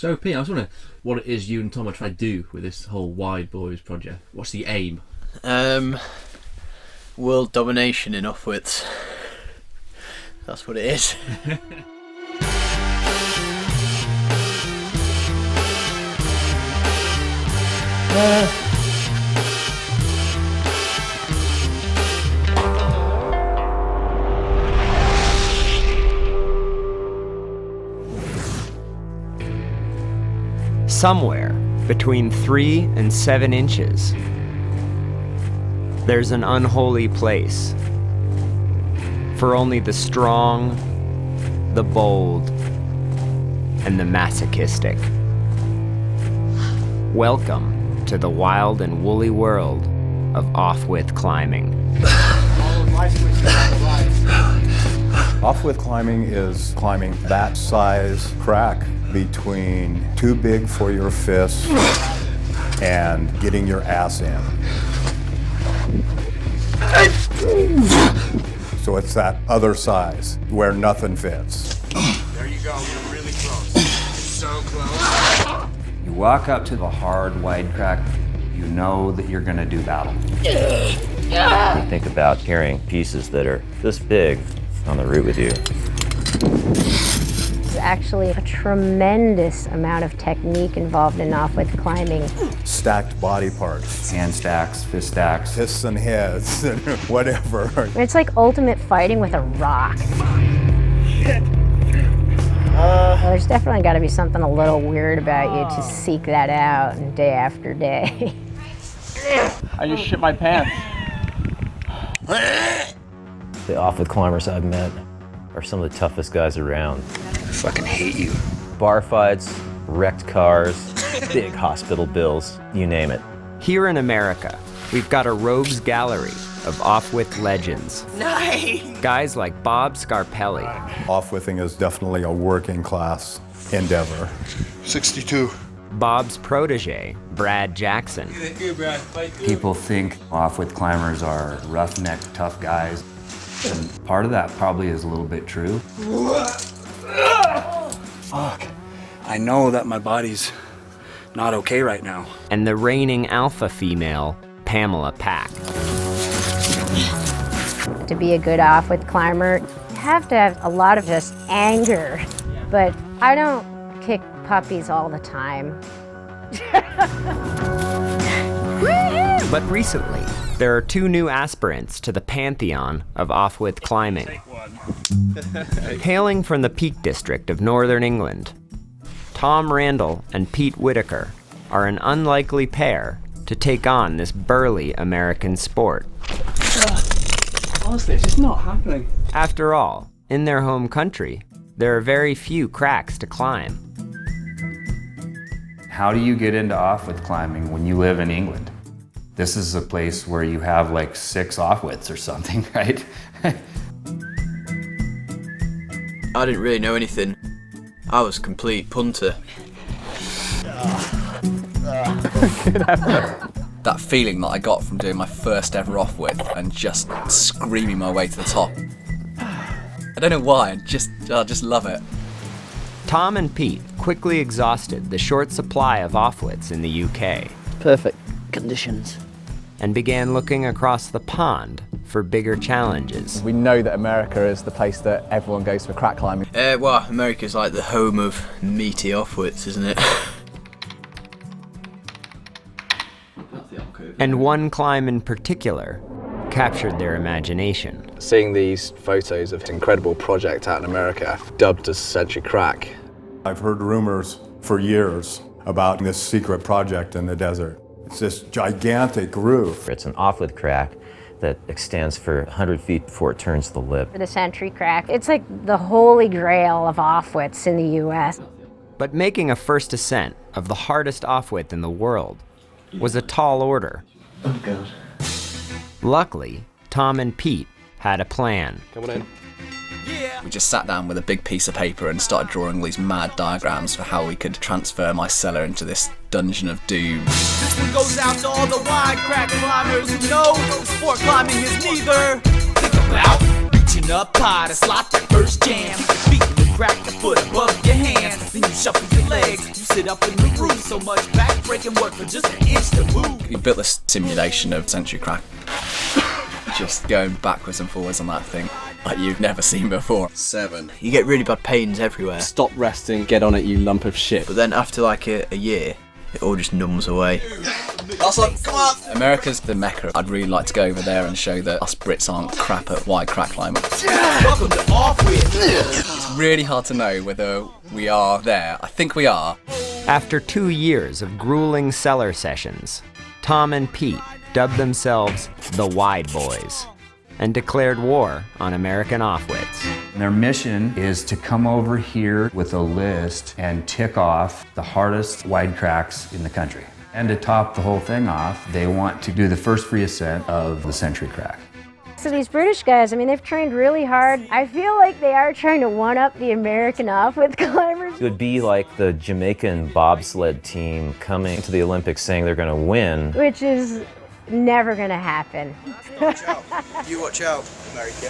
So, Pete, I was wondering what it is you and Tom are trying to do with this whole Wide Boys project. What's the aim? World domination in offwidths. That's what it is. Somewhere between 3 and 7 inches, there's an unholy place for only the strong, the bold, and the masochistic. Welcome to the wild and woolly world of off-width climbing. Off-width climbing is climbing that size crack between too big for your fist and getting your ass in. So it's that other size where nothing fits. There you go, you're really close. So close. You walk up to the hard, wide crack, you know that you're gonna do battle. You think about carrying pieces that are this big on the route with you. There's actually a tremendous amount of technique involved in off-width climbing. Stacked body parts. Hand stacks, fist stacks. Fists and heads, and whatever. It's like ultimate fighting with a rock. Well, there's definitely got to be something a little weird about you to seek that out day after day. I just shit my pants. The off-width climbers I've met are some of the toughest guys around. I fucking hate you. Bar fights, wrecked cars, big hospital bills, you name it. Here in America, we've got a rogues gallery of off-width legends. Nice! Guys like Bob Scarpelli. Off-widthing is definitely a working class endeavor. 62. Bob's protege, Brad Jackson. People think off-width climbers are roughneck, tough guys. And part of that probably is a little bit true. Fuck. I know that my body's not okay right now. And the reigning alpha female, Pamela Pack. To be a good off-width climber, you have to have a lot of just anger. But I don't kick puppies all the time. But recently, there are 2 new aspirants to the pantheon of off-width climbing. Hailing from the Peak District of Northern England, Tom Randall and Pete Whitaker are an unlikely pair to take on this burly American sport. Honestly, it's just not happening. After all, in their home country, there are very few cracks to climb. How do you get into off-width climbing when you live in England? This is a place where you have like 6 off-widths or something, right? I didn't really know anything. I was a complete punter. That feeling that I got from doing my first ever off-width and just screaming my way to the top. I don't know why, I just love it. Tom and Pete quickly exhausted the short supply of off-widths in the UK. Perfect conditions. And began looking across the pond for bigger challenges. We know that America is the place that everyone goes for crack climbing. Well, America's like the home of meaty off-widths, isn't it? And one climb in particular captured their imagination. Seeing these photos of an incredible project out in America, dubbed as Century Crack. I've heard rumors for years about this secret project in the desert. It's this gigantic groove. It's an off-width crack that extends for 100 feet before it turns the lip. The Century Crack, it's like the holy grail of off-widths in the US. But making a first ascent of the hardest off-width in the world was a tall order. Oh God. Luckily, Tom and Pete had a plan. Come on in. We just sat down with a big piece of paper and started drawing all these mad diagrams for how we could transfer my cellar into this dungeon of doom. This one goes out to all the wide crack climbers who know sport climbing is neither. Think about reaching up high to slot the first jam, beating the crack the foot above your hands. Then you shuffle your legs. You sit up in the room. So much back breaking work for just an inch to move. We built this simulation of century crack. Just going backwards and forwards on that thing like you've never seen before. 7. You get really bad pains everywhere. Stop resting, get on it, you lump of shit. But then after like a year, it all just numbs away. Last one, come on! America's the mecca. I'd really like to go over there and show that us Brits aren't crap at wide crack climbing. Welcome to Off With. It's really hard to know whether we are there. I think we are. After 2 years of grueling cellar sessions, Tom and Pete dubbed themselves the Wide Boys and declared war on American offwits. Their mission is to come over here with a list and tick off the hardest wide cracks in the country. And to top the whole thing off, they want to do the first free ascent of the century crack. So these British guys, I mean, they've trained really hard. I feel like they are trying to one-up the American offwidth climbers. It would be like the Jamaican bobsled team coming to the Olympics saying they're going to win. Which is never gonna happen. You watch out.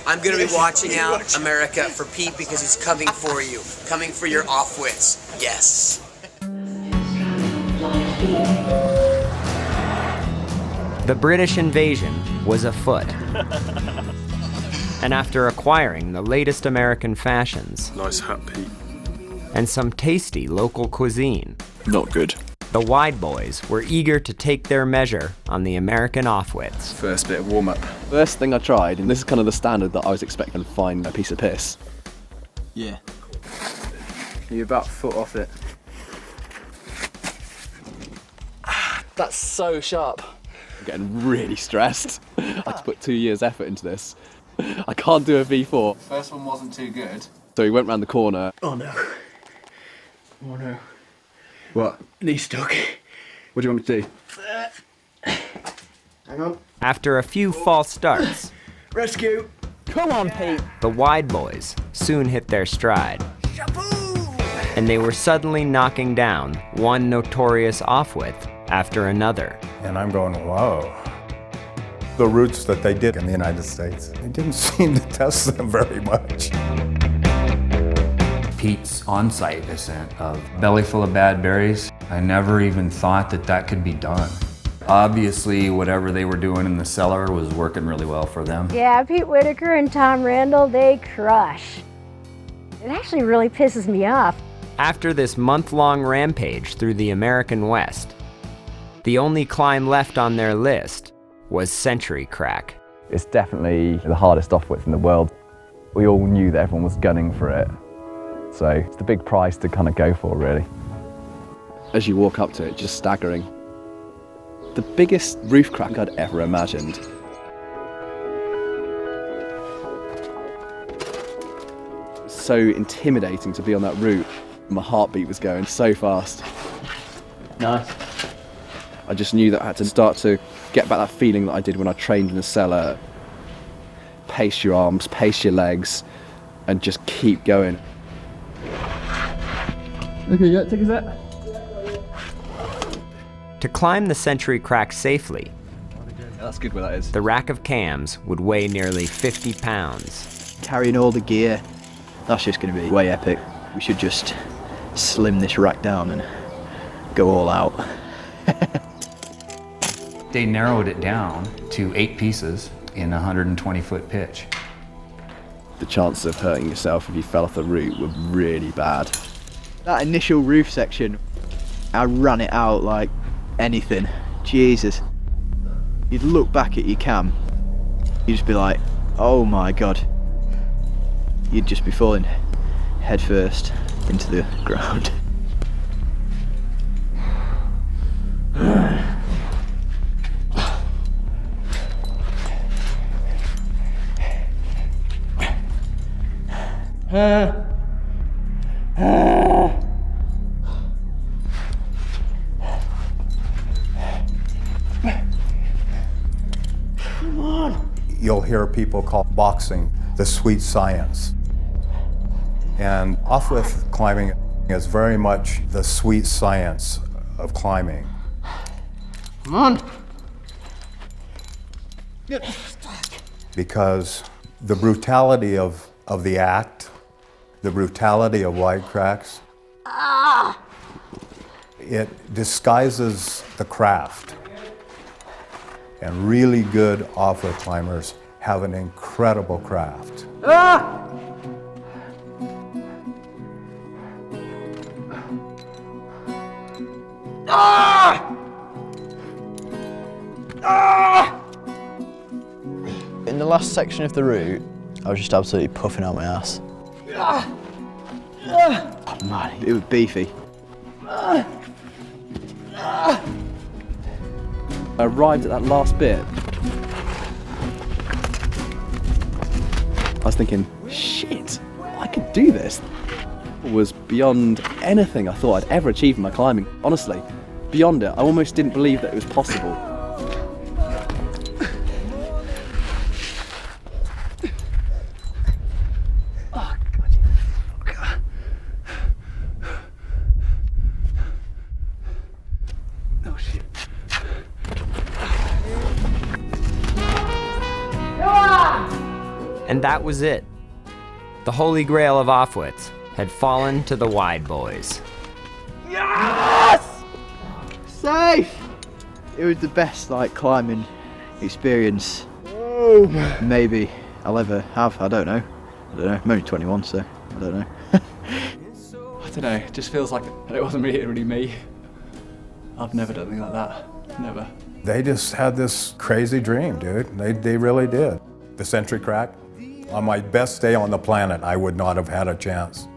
I'm gonna be watching out, America, for Pete because he's coming for you. Coming for your offwits. Yes. The British invasion was afoot. And after acquiring the latest American fashions, Nice hat, Pete. and some tasty local cuisine, Not good. the Wide Boys were eager to take their measure on the American offwits. First bit of warm-up. First thing I tried, and this is kind of the standard that I was expecting to find a piece of piss. Yeah. You're about a foot off it. That's so sharp. I'm getting really stressed. I had to put 2 years effort into this. I can't do a V4. First one wasn't too good. So he went round the corner. Oh no. Oh no. What? Knee stuck. What do you want me to do? Hang on. After a few false starts, Rescue. Come on, Pete. the Wide Boys soon hit their stride. And they were suddenly knocking down one notorious offwidth after another. And I'm going, whoa. The routes that they did in the United States, they didn't seem to test them very much. Pete's on-site ascent of Belly Full of Bad Berries, I never even thought that that could be done. Obviously, whatever they were doing in the cellar was working really well for them. Yeah, Pete Whitaker and Tom Randall, they crush. It actually really pisses me off. After this month-long rampage through the American West, the only climb left on their list was Century Crack. It's definitely the hardest offwidth in the world. We all knew that everyone was gunning for it. So it's the big prize to kind of go for, really. As you walk up to it, just staggering. The biggest roof crack I'd ever imagined. So intimidating to be on that route. My heartbeat was going so fast. Nice. I just knew that I had to start to get back that feeling that I did when I trained in the cellar. Pace your arms, pace your legs, and just keep going. Okay, yeah, take a sec. To climb the Century Crack safely, That's good where that is. the rack of cams would weigh nearly 50 pounds. Carrying all the gear, that's just going to be way epic. We should just slim this rack down and go all out. They narrowed it down to 8 pieces in a 120-foot pitch. The chances of hurting yourself if you fell off the route were really bad. That initial roof section, I ran it out like anything. Jesus. You'd look back at your cam, you'd just be like, oh my god. You'd just be falling head first into the ground. You'll hear people call boxing the sweet science. And offwidth climbing is very much the sweet science of climbing. Come on. Because the brutality of the act the brutality of wide cracks. It disguises the craft. And really good off-road climbers have an incredible craft. In the last section of the route, I was just absolutely puffing out my ass. Oh man, it was beefy. I arrived at that last bit. I was thinking, shit, I could do this. It was beyond anything I thought I'd ever achieve in my climbing. Honestly, beyond it, I almost didn't believe that it was possible. And that was it. The holy grail of offwits had fallen to the wide boys. Yes! Safe! It was the best climbing experience maybe I'll ever have. I don't know. I'm only 21, so I don't know. I don't know, it just feels like it wasn't really me. I've never done anything like that. Never. They just had this crazy dream, dude. They really did. The Century Crack. On my best day on the planet, I would not have had a chance.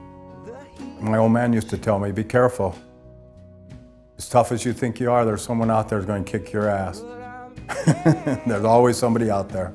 My old man used to tell me, be careful. As tough as you think you are, there's someone out there who's going to kick your ass. There's always somebody out there.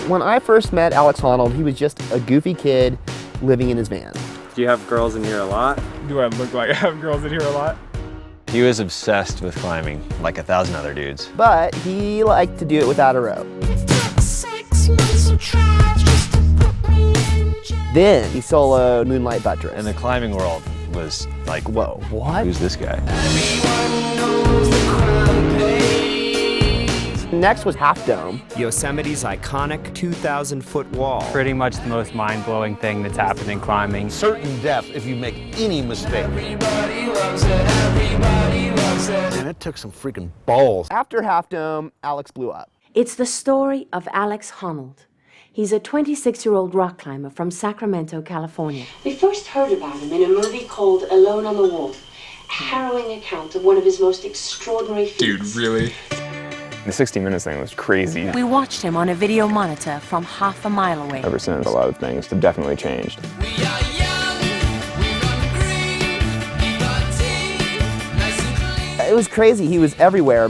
When I first met Alex Honnold, he was just a goofy kid living in his van. Do you have girls in here a lot? Do I look like I have girls in here a lot? He was obsessed with climbing, like 1,000 other dudes. But he liked to do it without a rope. Then he soloed Moonlight Buttress. And the climbing world was like, whoa, what? Who's this guy? Next was Half Dome. Yosemite's iconic 2,000-foot wall. Pretty much the most mind-blowing thing that's happened in climbing. Certain death if you make any mistake. Everybody loves it, everybody loves it. Man, it took some freaking balls. After Half Dome, Alex blew up. It's the story of Alex Honnold. He's a 26-year-old rock climber from Sacramento, California. We first heard about him in a movie called Alone on the Wall, a harrowing account of one of his most extraordinary feats. Dude, really? The 60 Minutes thing was crazy. We watched him on a video monitor from half a mile away. Ever since, a lot of things have definitely changed. It was crazy. He was everywhere.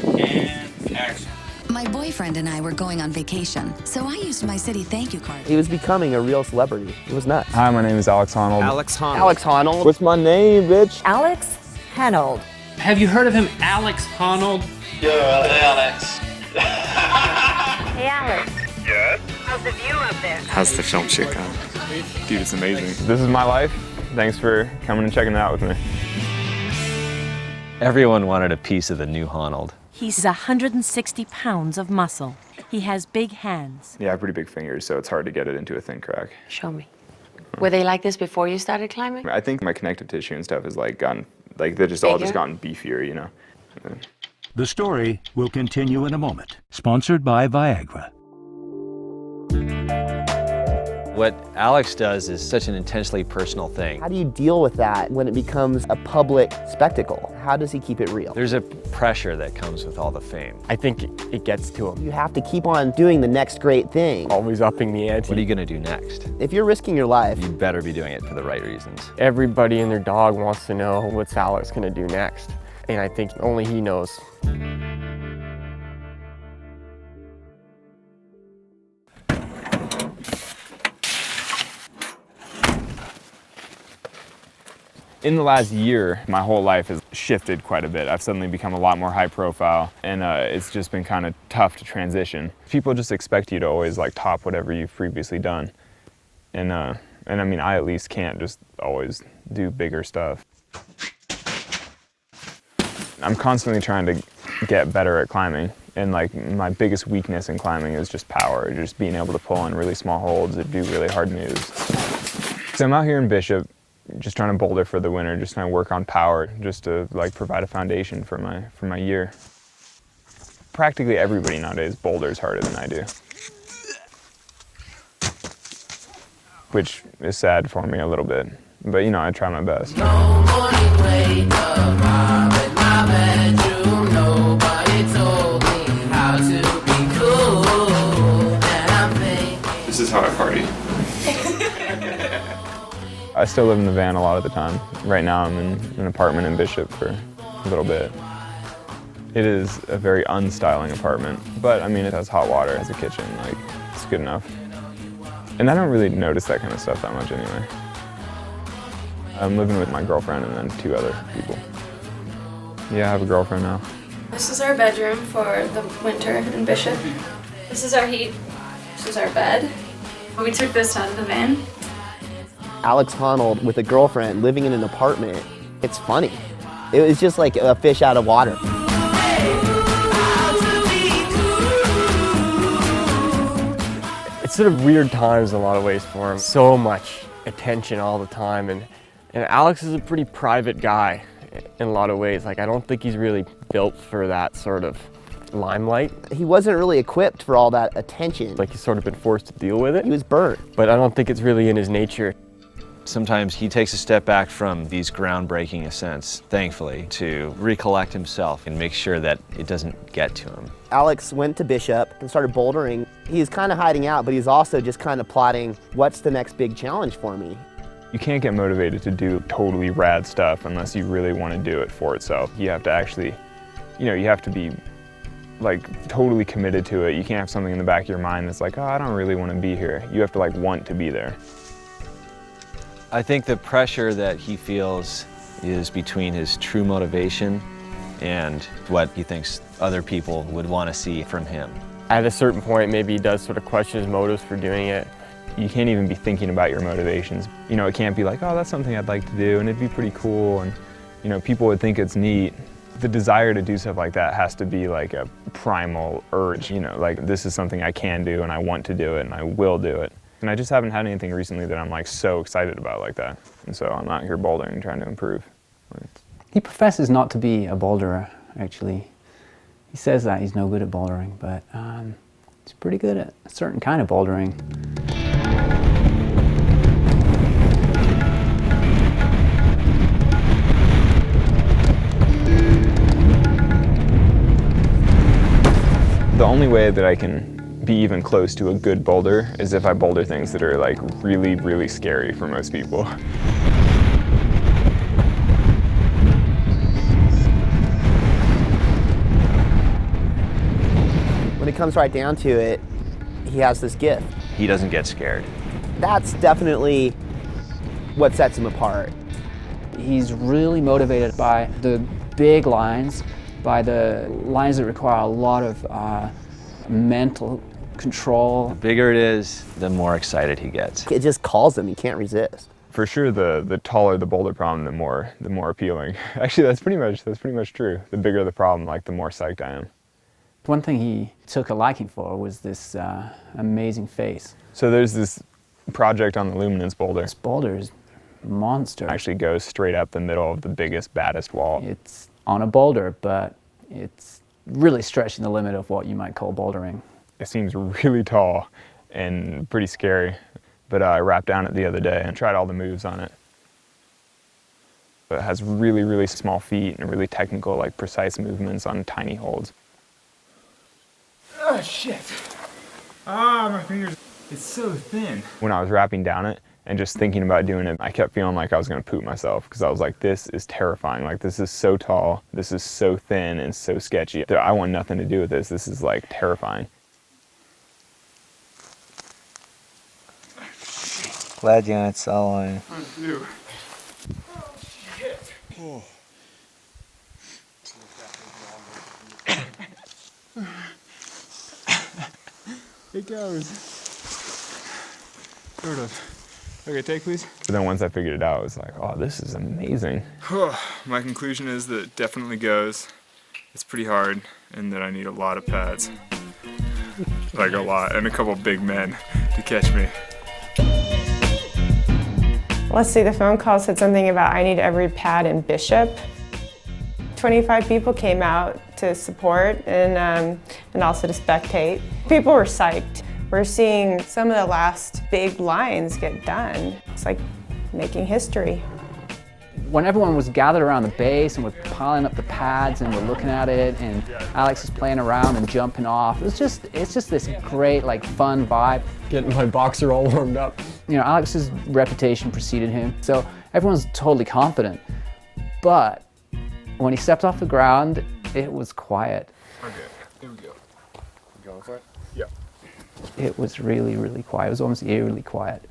My boyfriend and I were going on vacation, so I used my city thank you card. He was becoming a real celebrity. It was nuts. Hi, my name is Alex Honnold. Alex Honnold. Alex Honnold. What's my name, bitch? Alex Honnold. Have you heard of him, Alex Honnold? Yo, hey, Alex. Hey, Alex. Yes? How's the view up there? How's the film shoot going? Dude, it's amazing. This is my life. Thanks for coming and checking it out with me. Everyone wanted a piece of the new Honnold. He's 160 pounds of muscle. He has big hands. Yeah, I have pretty big fingers, so it's hard to get it into a thin crack. Show me. Were they like this before you started climbing? I think my connective tissue and stuff has like gotten, like they're just all just gotten beefier, you know. The story will continue in a moment. Sponsored by Viagra. What Alex does is such an intensely personal thing. How do you deal with that when it becomes a public spectacle? How does he keep it real? There's a pressure that comes with all the fame. I think it gets to him. You have to keep on doing the next great thing. Always upping the ante. What are you gonna do next? If you're risking your life, You better be doing it for the right reasons. Everybody and their dog wants to know what's Alex gonna do next. And I think only he knows. In the last year, my whole life has shifted quite a bit. I've suddenly become a lot more high profile, and it's just been kind of tough to transition. People just expect you to always like top whatever you've previously done. And I mean, I at least can't just always do bigger stuff. I'm constantly trying to get better at climbing, and like my biggest weakness in climbing is just power, just being able to pull in really small holds and do really hard moves. So I'm out here in Bishop, just trying to boulder for the winter, just trying to work on power, just to like provide a foundation for my year. Practically everybody nowadays boulders harder than I do, which is sad for me a little bit, but you know, I try my best. This is how I party. I still live in the van a lot of the time. Right now I'm in an apartment in Bishop for a little bit. It is a very unstyling apartment, but I mean, it has hot water, it has a kitchen, like, it's good enough. And I don't really notice that kind of stuff that much anyway. I'm living with my girlfriend and then 2 other people. Yeah, I have a girlfriend now. This is our bedroom for the winter in Bishop. This is our heat. This is our bed. We took this out of the van. Alex Honnold with a girlfriend living in an apartment, it's funny. It was just like a fish out of water. It's sort of weird times in a lot of ways for him. So much attention all the time, and Alex is a pretty private guy in a lot of ways. Like, I don't think he's really built for that sort of limelight. He wasn't really equipped for all that attention. Like, he's sort of been forced to deal with it. He was burnt. But I don't think it's really in his nature. Sometimes he takes a step back from these groundbreaking ascents, thankfully, to recollect himself and make sure that it doesn't get to him. Alex went to Bishop and started bouldering. He's kind of hiding out, but he's also just kind of plotting, what's the next big challenge for me? You can't get motivated to do totally rad stuff unless you really want to do it for itself. You have to actually, you know, you have to be like totally committed to it. You can't have something in the back of your mind that's like, oh, I don't really want to be here. You have to like want to be there. I think the pressure that he feels is between his true motivation and what he thinks other people would want to see from him. At a certain point, maybe he does sort of question his motives for doing it. You can't even be thinking about your motivations. You know, it can't be like, oh, that's something I'd like to do and it'd be pretty cool and, you know, people would think it's neat. The desire to do stuff like that has to be like a primal urge, you know, like this is something I can do and I want to do it and I will do it. And I just haven't had anything recently that I'm like so excited about like that. And so I'm out here bouldering, trying to improve. He professes not to be a boulderer, actually. He says that he's no good at bouldering, but he's pretty good at a certain kind of bouldering. The only way that I can be even close to a good boulder is if I boulder things that are like really, really scary for most people. When it comes right down to it, he has this gift. He doesn't get scared. That's definitely what sets him apart. He's really motivated by the big lines, by the lines that require a lot of mental control. The bigger it is, the more excited he gets. It just calls him, he can't resist. For sure, the taller the boulder problem, the more appealing. Actually, that's pretty much true. The bigger the problem, like the more psyched I am. One thing he took a liking for was this amazing face. So there's this project on the Luminance boulder. This boulder is a monster. Actually goes straight up the middle of the biggest, baddest wall. It's on a boulder, but it's really stretching the limit of what you might call bouldering. It seems really tall and pretty scary, but I rapped down it the other day and tried all the moves on it. It has really, really small feet and really technical, like precise movements on tiny holds. Oh shit. Ah, my fingers. It's so thin. When I was rapping down it and just thinking about doing it, I kept feeling like I was gonna poop myself because I was like, this is terrifying. Like, this is so tall, this is so thin and so sketchy. I want nothing to do with this. This is like terrifying. Glad you aren't soloing. I do. Oh. It goes. Sort of. Okay, take please. But then once I figured it out, I was like, oh, this is amazing. My conclusion is that it definitely goes. It's pretty hard, and that I need a lot of pads. Like a lot, and a couple big men to catch me. Let's see, the phone call said something about I need every pad in Bishop. 25 people came out to support and also to spectate. People were psyched. We're seeing some of the last big lines get done. It's like making history. When everyone was gathered around the base and we're piling up the pads and we're looking at it and Alex is playing around and jumping off, it's just this great, like, fun vibe. Getting my boxer all warmed up. You know, Alex's reputation preceded him, so everyone's totally confident. But when he stepped off the ground, it was quiet. Okay, here we go. You going for it? Yeah. It was really, really quiet. It was almost eerily quiet.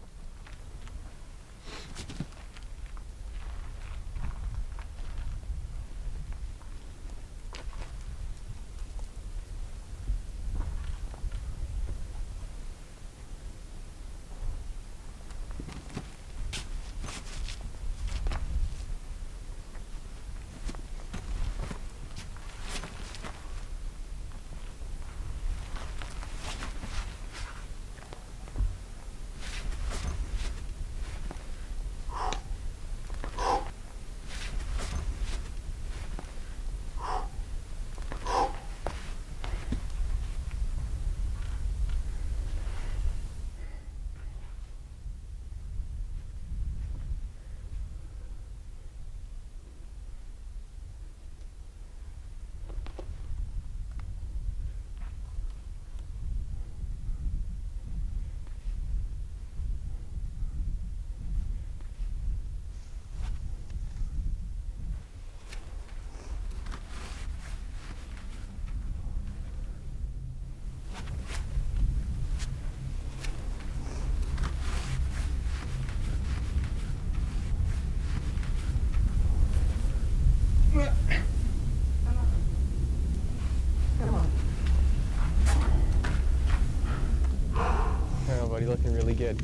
Looking really good.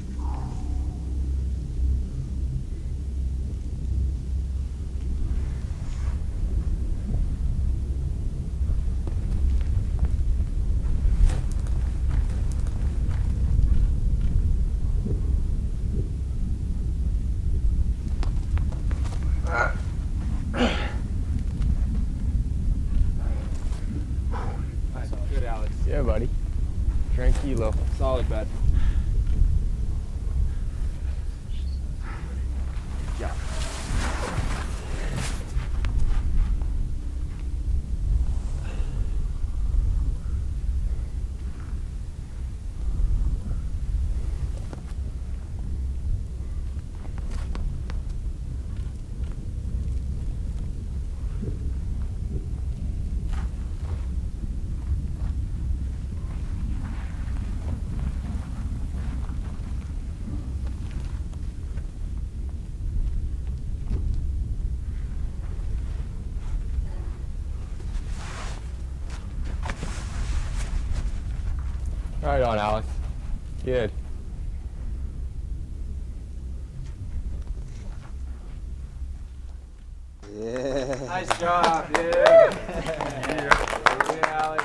Good, Alex. Yeah, buddy. Tranquilo. Solid, bud. Yeah. Right on, Alex. Good. Yeah. Nice job, dude. Yeah, Alex.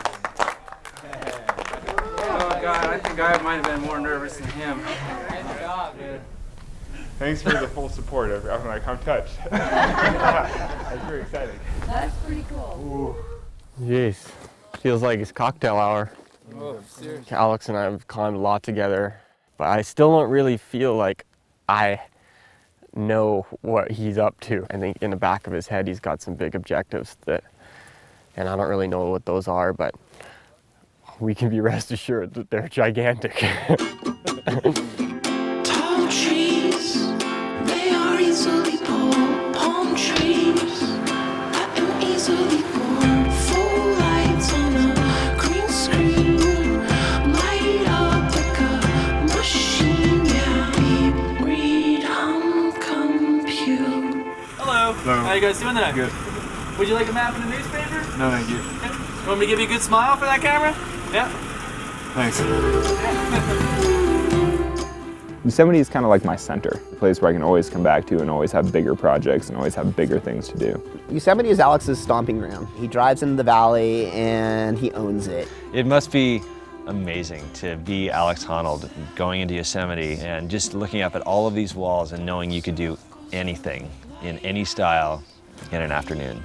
Yeah. God, I think I might have been more nervous than him. Thanks for the full support. I'm like, I'm touched. That's very exciting. That's pretty cool. Jeez, feels like it's cocktail hour. Oh, seriously. Alex and I have climbed a lot together, but I still don't really feel like I know what he's up to. I think in the back of his head, he's got some big objectives and I don't really know what those are, but we can be rest assured that they're gigantic. Tall trees, they are easily pulled. Palm trees, I am easily bored. Full lights on a green screen, light up like a machine. Yeah, beep, read, hum, compute. Hello. How you guys doing tonight? Good. Would you like a map in the newspaper? No, thank you. Okay. You want me to give you a good smile for that camera? Yeah. Thanks. Yosemite is kind of like my center, a place where I can always come back to and always have bigger projects and always have bigger things to do. Yosemite is Alex's stomping ground. He drives into the valley and he owns it. It must be amazing to be Alex Honnold going into Yosemite and just looking up at all of these walls and knowing you could do anything in any style in an afternoon.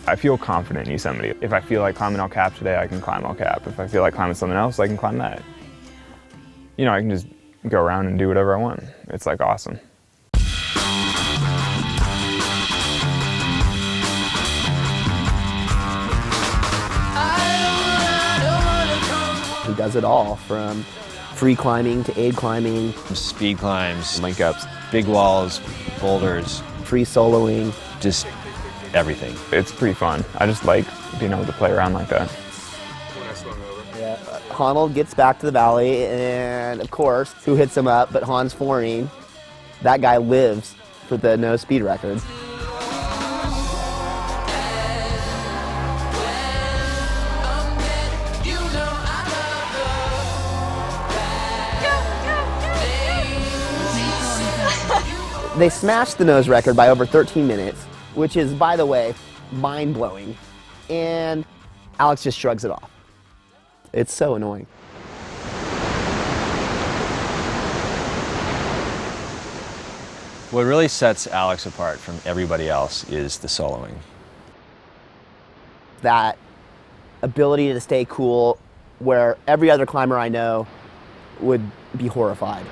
I feel confident in Yosemite. If I feel like climbing El Cap today, I can climb El Cap. If I feel like climbing something else, I can climb that. You know, I can just go around and do whatever I want. It's like awesome. He does it all, from free climbing to aid climbing. Speed climbs, link ups, big walls, boulders. Free soloing. Just everything. It's pretty fun. I just like being able to play around like that. Yeah. Honnold gets back to the valley, and of course, who hits him up but Hans Florine? That guy lives for the no speed record. They smashed the nose record by over 13 minutes, which is, by the way, mind-blowing. And Alex just shrugs it off. It's so annoying. What really sets Alex apart from everybody else is the soloing. That ability to stay cool where every other climber I know would be horrified.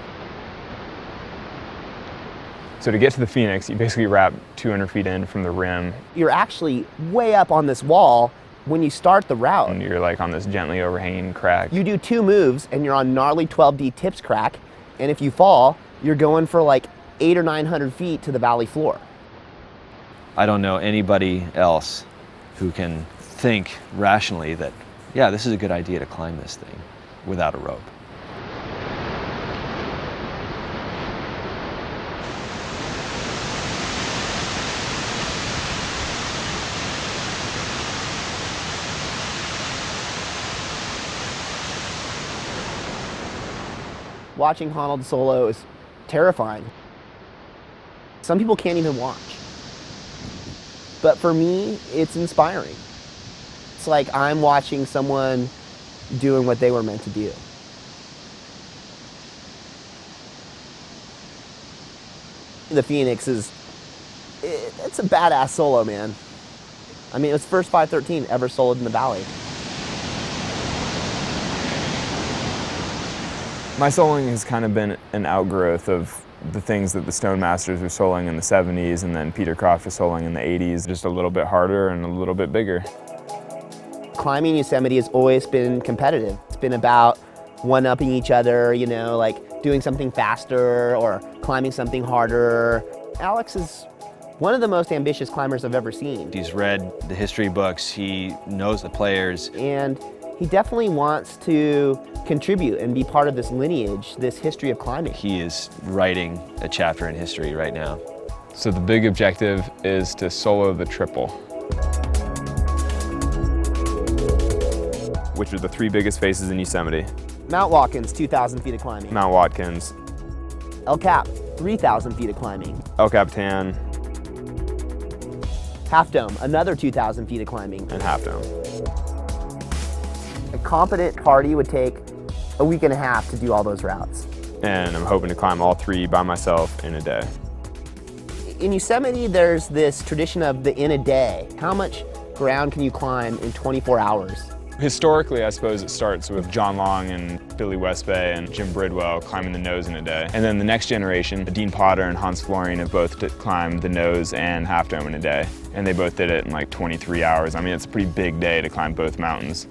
So to get to the Phoenix, you basically wrap 200 feet in from the rim. You're actually way up on this wall when you start the route. And you're like on this gently overhanging crack. You do 2 moves and you're on gnarly 12D tips crack, and if you fall, you're going for like 800 or 900 feet to the valley floor. I don't know anybody else who can think rationally that, yeah, this is a good idea to climb this thing without a rope. Watching Honnold solo is terrifying. Some people can't even watch. But for me, it's inspiring. It's like I'm watching someone doing what they were meant to do. The Phoenix it's a badass solo, man. I mean, it was the first 513 ever soloed in the valley. My soloing has kind of been an outgrowth of the things that the Stone Masters were soloing in the 70s and then Peter Croft was soloing in the 80s, just a little bit harder and a little bit bigger. Climbing Yosemite has always been competitive. It's been about one-upping each other, you know, like doing something faster or climbing something harder. Alex is one of the most ambitious climbers I've ever seen. He's read the history books, he knows the players. And he definitely wants to contribute and be part of this lineage, this history of climbing. He is writing a chapter in history right now. So the big objective is to solo the triple, which are the 3 biggest faces in Yosemite. Mount Watkins, 2,000 feet of climbing. Mount Watkins. El Cap, 3,000 feet of climbing. El Capitan. Half Dome, another 2,000 feet of climbing. And Half Dome. A competent party would take a week and a half to do all those routes. And I'm hoping to climb all 3 by myself in a day. In Yosemite, there's this tradition of the in a day. How much ground can you climb in 24 hours? Historically, I suppose it starts with John Long and Billy Westbay and Jim Bridwell climbing the nose in a day. And then the next generation, Dean Potter and Hans Florian, have both climbed the nose and Half Dome in a day. And they both did it in like 23 hours. I mean, it's a pretty big day to climb both mountains.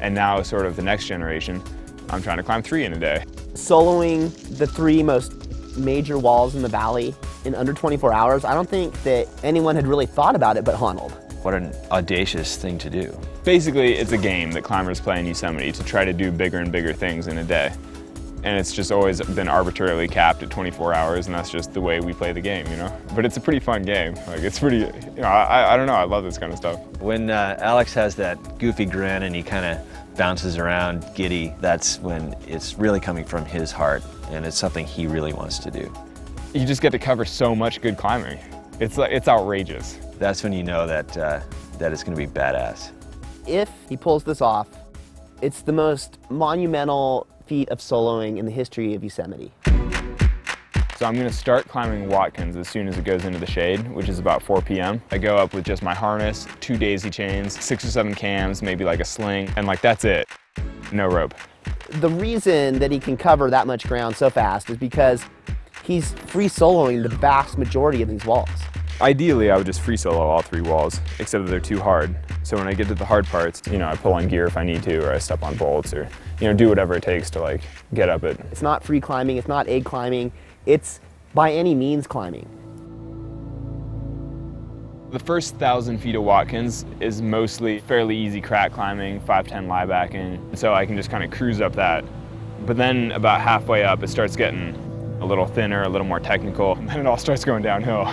And now, sort of the next generation, I'm trying to climb 3 in a day. Soloing the 3 most major walls in the valley in under 24 hours, I don't think that anyone had really thought about it but Honnold. What an audacious thing to do. Basically, it's a game that climbers play in Yosemite to try to do bigger and bigger things in a day. And it's just always been arbitrarily capped at 24 hours, and that's just the way we play the game, you know? But it's a pretty fun game. Like, it's pretty, you know, I don't know, I love this kind of stuff. When Alex has that goofy grin and he kind of bounces around giddy, that's when it's really coming from his heart, and it's something he really wants to do. You just get to cover so much good climbing. It's outrageous. That's when you know that, that it's going to be badass. If he pulls this off, it's the most monumental feat of soloing in the history of Yosemite. So I'm going to start climbing Watkins as soon as it goes into the shade, which is about 4 p.m. I go up with just my harness, 2 daisy chains, 6 or 7 cams, maybe like a sling, and like that's it. No rope. The reason that he can cover that much ground so fast is because he's free soloing the vast majority of these walls. Ideally, I would just free solo all 3 walls, except that they're too hard. So when I get to the hard parts, you know, I pull on gear if I need to, or I step on bolts, or, you know, do whatever it takes to like get up it. It's not free climbing, it's not aid climbing, it's by any means climbing. The first 1,000 feet of Watkins is mostly fairly easy crack climbing, 510 liebacking, so I can just kind of cruise up that. But then about halfway up, it starts getting a little thinner, a little more technical, and then it all starts going downhill.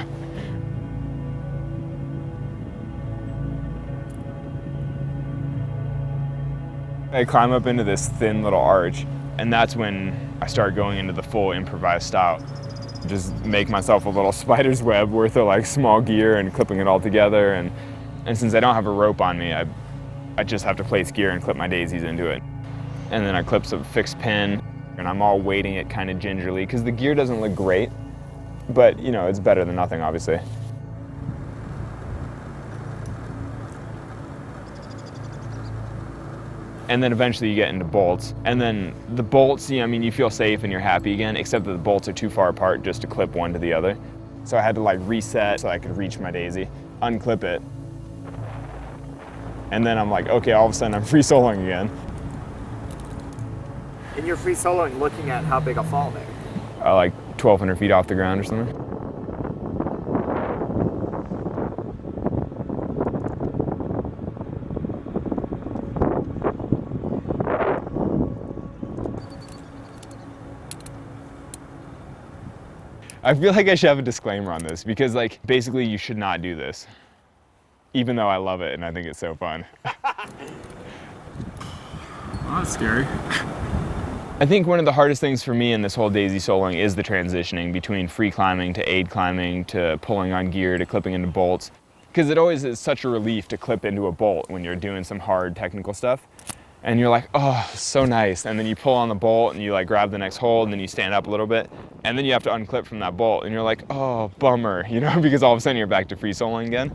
I climb up into this thin little arch, and that's when I start going into the full improvised style. Just make myself a little spider's web worth of like small gear and clipping it all together, and since I don't have a rope on me, I just have to place gear and clip my daisies into it. And then I clip some fixed pin, and I'm all weighting it kind of gingerly, because the gear doesn't look great, but you know, it's better than nothing, obviously. And then eventually you get into bolts. And then the bolts, you know, I mean, you feel safe and you're happy again, except that the bolts are too far apart just to clip one to the other. So I had to like reset so I could reach my daisy, unclip it. And then I'm like, okay, all of a sudden I'm free soloing again. And you're free soloing looking at how big a fall there? Like 1,200 feet off the ground or something. I feel like I should have a disclaimer on this because like basically you should not do this, even though I love it and I think it's so fun. Well, that's scary. I think one of the hardest things for me in this whole daisy soloing is the transitioning between free climbing to aid climbing to pulling on gear to clipping into bolts, because it always is such a relief to clip into a bolt when you're doing some hard technical stuff. And you're like, oh, so nice. And then you pull on the bolt and you like grab the next hold and then you stand up a little bit. And then you have to unclip from that bolt and you're like, oh, bummer, you know, because all of a sudden you're back to free soloing again.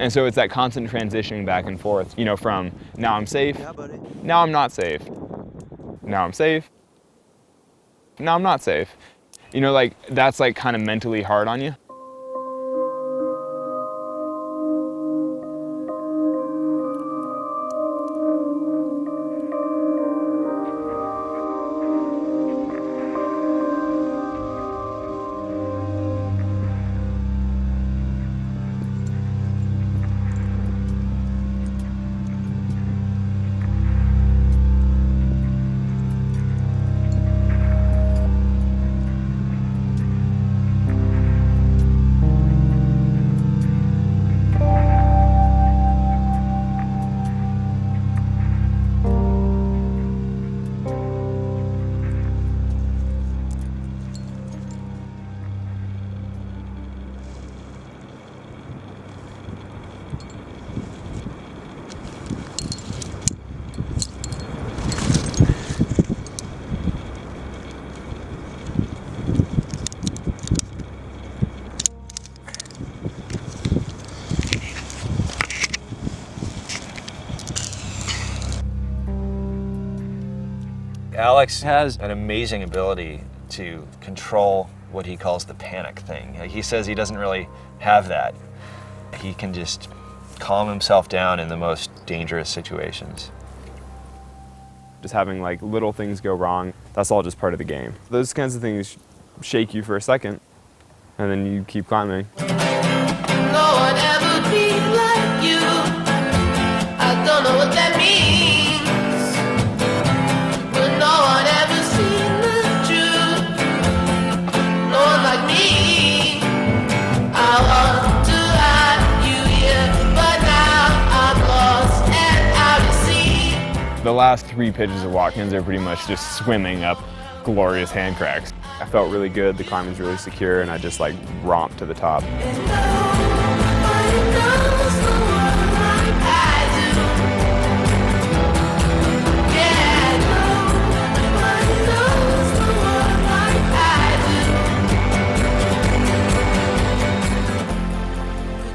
And so it's that constant transitioning back and forth, you know, from now I'm safe, now I'm not safe, now I'm safe, now I'm not safe. You know, like that's like kind of mentally hard on you. Alex has an amazing ability to control what he calls the panic thing. Like, he says he doesn't really have that. He can just calm himself down in the most dangerous situations. Just having like little things go wrong, that's all just part of the game. Those kinds of things shake you for a second, and then you keep climbing. No one ever be like you. I don't know what that means. But no one ever seen the truth. No one like me. I want to have you here, but now I'm lost and out at sea. The last 3 pitches of Watkins are pretty much just swimming up glorious hand cracks. I felt really good, the climb was really secure, and I just like romped to the top.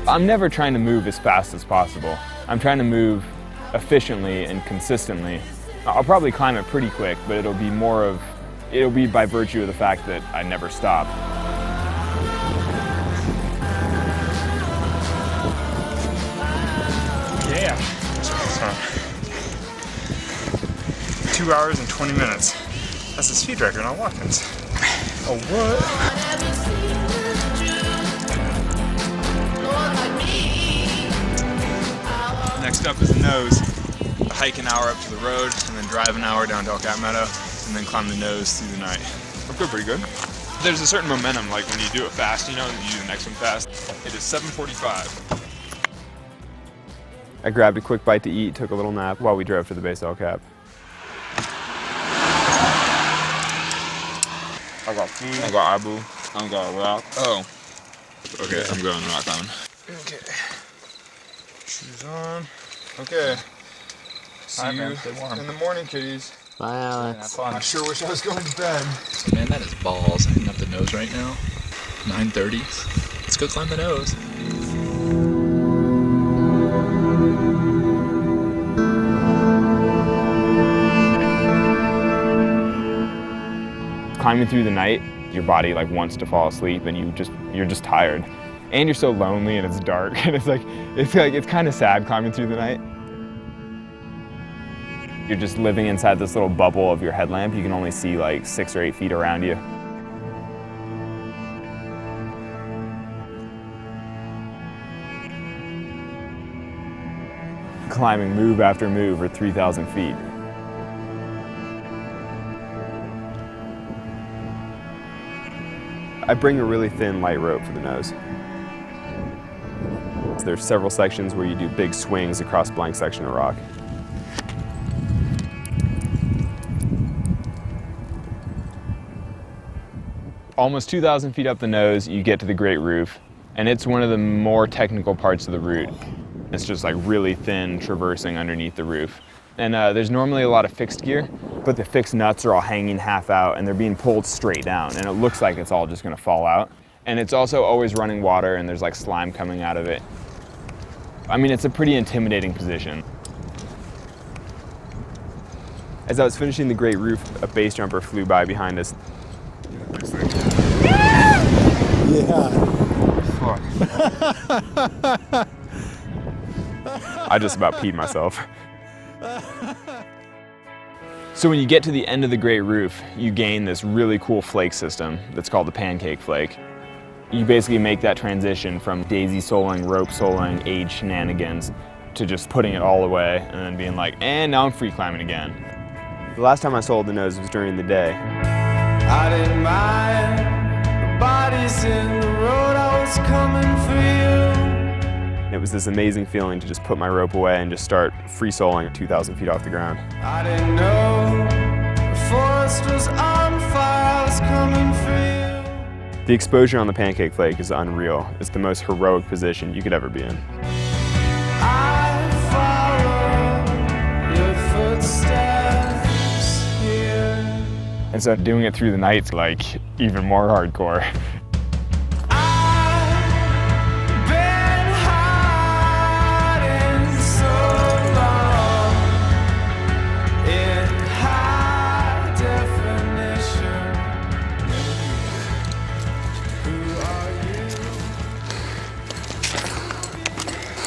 I'm never trying to move as fast as possible. I'm trying to move efficiently and consistently. I'll probably climb it pretty quick, but it'll be by virtue of the fact that I never stop. Yeah. 2 hours and 20 minutes. That's a speed record on Watkins. Oh, what? Next up is the nose. Hike an hour up to the road, and then drive an hour down to Elk Meadow, and then climb the nose through the night. I feel pretty good. There's a certain momentum, like when you do it fast, you know, and you do the next one fast. It is 7:45. I grabbed a quick bite to eat, took a little nap while we drove to the base El Cap. I got food. I got Abu. I got a rock. Oh. Okay, I'm going rock climbing. Okay. Shoes on. Okay. See you in the morning, kiddies. Bye, Alex. I sure wish I was going to bed. So man, that is balls heading up the nose right now. 9:30. Let's go climb the nose. Climbing through the night, your body like wants to fall asleep, and you're just tired, and you're so lonely, and it's dark, and it's kind of sad climbing through the night. You're just living inside this little bubble of your headlamp. You can only see like 6 or 8 feet around you. Climbing move after move for 3,000 feet. I bring a really thin light rope for the nose. There's several sections where you do big swings across blank section of rock. Almost 2,000 feet up the nose, you get to the Great Roof, and it's one of the more technical parts of the route. It's just like really thin traversing underneath the roof. And there's normally a lot of fixed gear, but the fixed nuts are all hanging half out and they're being pulled straight down, and it looks like it's all just gonna fall out. And it's also always running water, and there's like slime coming out of it. I mean, it's a pretty intimidating position. As I was finishing the Great Roof, a base jumper flew by behind us. Yeah. I just about peed myself. So when you get to the end of the Great Roof, you gain this really cool flake system that's called the pancake flake. You basically make that transition from daisy soling, rope soling, age shenanigans to just putting it all away and then being like, and now I'm free climbing again. The last time I soled the nose was during the day. I didn't mind the bodies in the road, I was coming for you. It was this amazing feeling to just put my rope away and just start free soling 2,000 feet off the ground. I didn't know the forest was on fire, I was coming for you. The exposure on the pancake flake is unreal. It's the most heroic position you could ever be in. I follow your footsteps here. And so doing it through the night's like even more hardcore.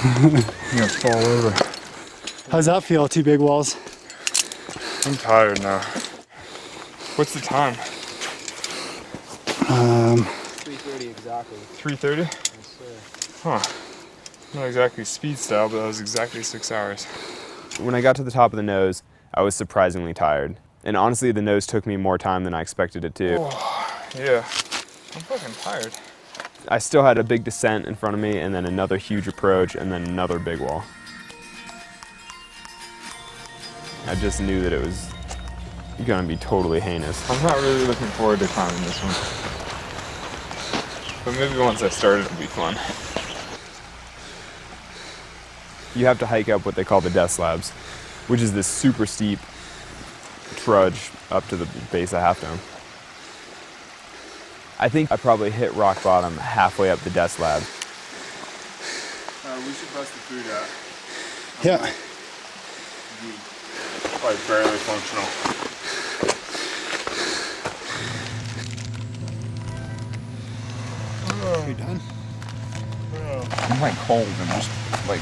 I'm gonna fall over. How's that feel, 2 big walls? I'm tired now. What's the time? 3:30 exactly. 3:30? Yes, sir. Huh. Not exactly speed style, but that was exactly 6 hours. When I got to the top of the nose, I was surprisingly tired. And honestly, the nose took me more time than I expected it to. Oh, yeah. I'm fucking tired. I still had a big descent in front of me, and then another huge approach, and then another big wall. I just knew that it was gonna be totally heinous. I'm not really looking forward to climbing this one. But maybe once I start, it'll be fun. You have to hike up what they call the death slabs, which is this super steep trudge up to the base of Half Dome. I think I probably hit rock bottom halfway up the death slab. We should bust the food out. Yeah. Probably barely functional. You're done? I'm like cold and just like...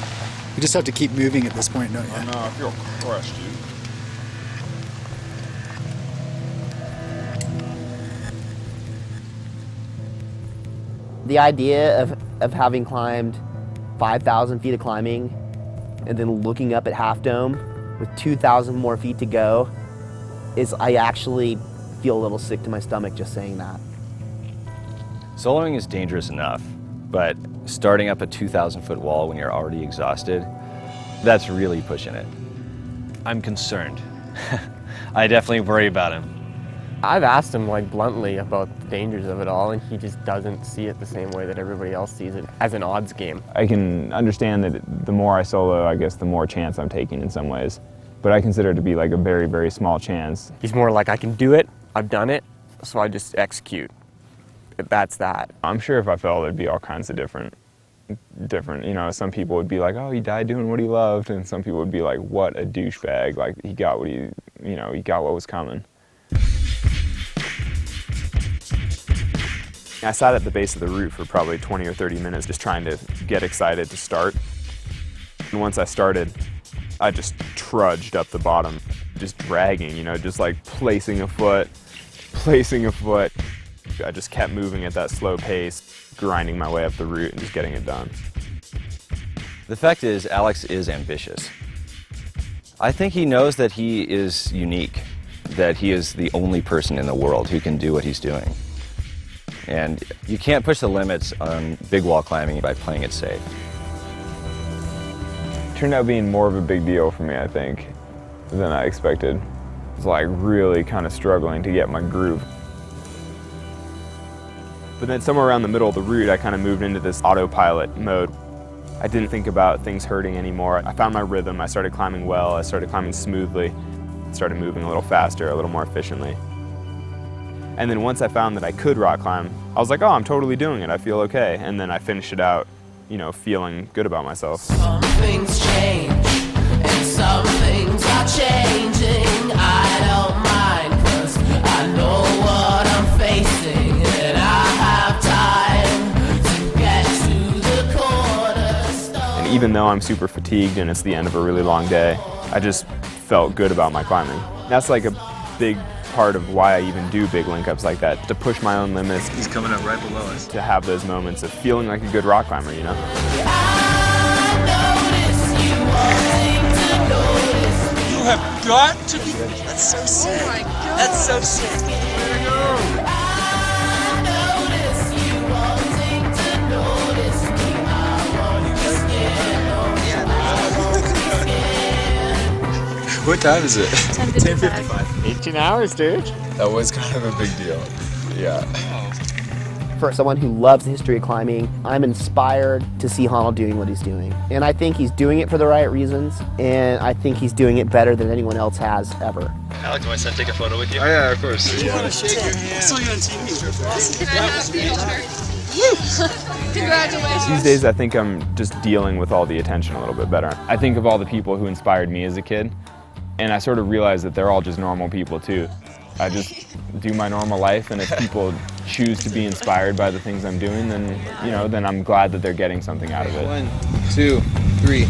You just have to keep moving at this point, don't you? I know, I feel crushed, dude. The idea of having climbed 5,000 feet of climbing and then looking up at Half Dome with 2,000 more feet to go I actually feel a little sick to my stomach just saying that. Soloing is dangerous enough, but starting up a 2,000-foot wall when you're already exhausted, that's really pushing it. I'm concerned. I definitely worry about him. I've asked him like bluntly about the dangers of it all, and he just doesn't see it the same way that everybody else sees it, as an odds game. I can understand that the more I solo, I guess the more chance I'm taking in some ways. But I consider it to be like a very, very small chance. He's more like, I can do it, I've done it, so I just execute. That's that. I'm sure if I fell, there'd be all kinds of different, you know, some people would be like, oh, he died doing what he loved, and some people would be like, what a douchebag, like he got what he got what was coming. I sat at the base of the route for probably 20 or 30 minutes just trying to get excited to start. And once I started, I just trudged up the bottom, just dragging, you know, just like placing a foot. I just kept moving at that slow pace, grinding my way up the route and just getting it done. The fact is, Alex is ambitious. I think he knows that he is unique, that he is the only person in the world who can do what he's doing. And you can't push the limits on big wall climbing by playing it safe. It turned out being more of a big deal for me, I think, than I expected. It was like really kind of struggling to get my groove. But then somewhere around the middle of the route, I kind of moved into this autopilot mode. I didn't think about things hurting anymore. I found my rhythm. I started climbing well. I started climbing smoothly. I started moving a little faster, a little more efficiently. And then once I found that I could rock climb, I was like, oh, I'm totally doing it. I feel okay. And then I finished it out, you know, feeling good about myself. Some things change, and some things are changing. I don't mind, 'cause I know what I'm facing, and I have time to get to the cornerstone. And even though I'm super fatigued and it's the end of a really long day, I just felt good about my climbing. That's like a big part of why I even do big link-ups like that, to push my own limits. He's coming up right below us. To have those moments of feeling like a good rock climber, you know? You have got to be. That's so sick. Oh my God. That's so sick. There you go. What time is it? 10:55. 18 hours, dude. That was kind of a big deal. Yeah. For someone who loves the history of climbing, I'm inspired to see Honnold doing what he's doing. And I think he's doing it for the right reasons, and I think he's doing it better than anyone else has ever. Alex, my son, take a photo with you? Oh yeah, of course. Do you want to shake your hand? I saw you on TV. Can I have the Congratulations. These days I think I'm just dealing with all the attention a little bit better. I think of all the people who inspired me as a kid, and I sort of realize that they're all just normal people too. I just do my normal life, and if people choose to be inspired by the things I'm doing, then, you know, then I'm glad that they're getting something out of it. 1, 2, 3.